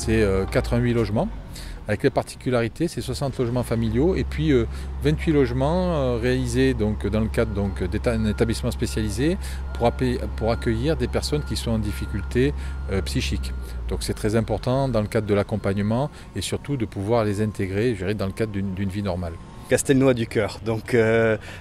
c'est 88 logements. Avec les particularités, c'est 60 logements familiaux et puis 28 logements réalisés donc, dans le cadre d'un établissement spécialisé pour accueillir des personnes qui sont en difficulté psychique. Donc c'est très important dans le cadre de l'accompagnement et surtout de pouvoir les intégrer, je dirais, dans le cadre d'une vie normale. Castelnois du Cœur. Donc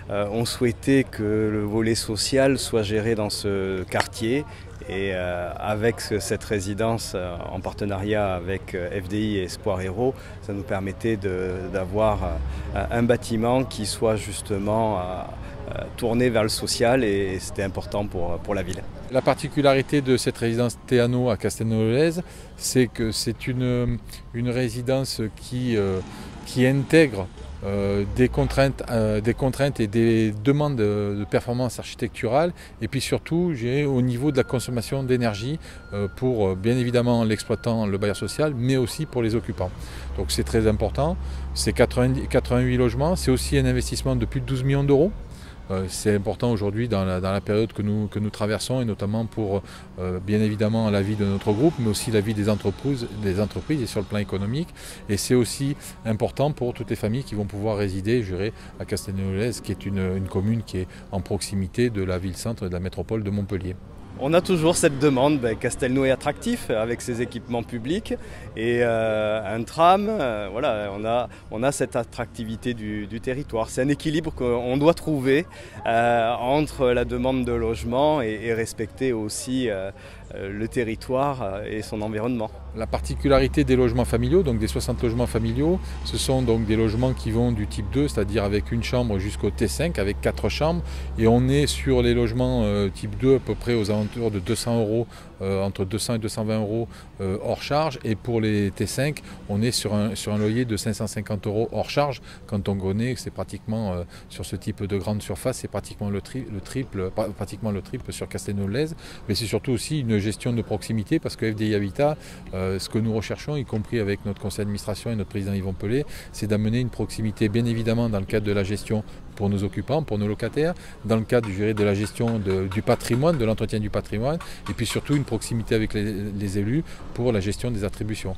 on souhaitait que le volet social soit géré dans ce quartier et avec cette résidence en partenariat avec FDI et Espoir Héros, ça nous permettait d'avoir un bâtiment qui soit justement tourné vers le social et c'était important pour la ville. La particularité de cette résidence Théano à Castelnau-le-Lez, c'est que c'est une résidence qui intègre des contraintes et des demandes de performance architecturale et puis surtout au niveau de la consommation d'énergie pour bien évidemment l'exploitant, le bailleur social, mais aussi pour les occupants. Donc c'est très important, c'est 88 logements, c'est aussi un investissement de plus de 12 millions d'euros. C'est important aujourd'hui dans la période que nous traversons et notamment pour bien évidemment la vie de notre groupe mais aussi la vie des entreprises et sur le plan économique. Et c'est aussi important pour toutes les familles qui vont pouvoir résider, je dirais, à Castelnau-le-Lez qui est une commune qui est en proximité de la ville-centre et de la métropole de Montpellier. On a toujours cette demande, Castelnau est attractif avec ses équipements publics et un tram, voilà, on a cette attractivité du territoire. C'est un équilibre qu'on doit trouver entre la demande de logement et respecter aussi le territoire et son environnement. La particularité des logements familiaux, donc des 60 logements familiaux, ce sont donc des logements qui vont du type 2, c'est-à-dire avec une chambre jusqu'au T5, avec 4 chambres. Et on est sur les logements type 2 à peu près aux alentours de 200 euros, entre 200 et 220 euros hors charge. Et pour les T5, on est sur un loyer de 550 euros hors charge. Quand on connaît que c'est pratiquement, sur ce type de grande surface, c'est pratiquement le triple sur Castelnau-le-Lez. Mais c'est surtout aussi une gestion de proximité parce que FDI Habitat, ce que nous recherchons, y compris avec notre conseil d'administration et notre président Yvon Pellet, c'est d'amener une proximité bien évidemment dans le cadre de la gestion pour nos occupants, pour nos locataires, dans le cadre de la gestion du patrimoine, de l'entretien du patrimoine, et puis surtout une proximité avec les élus pour la gestion des attributions.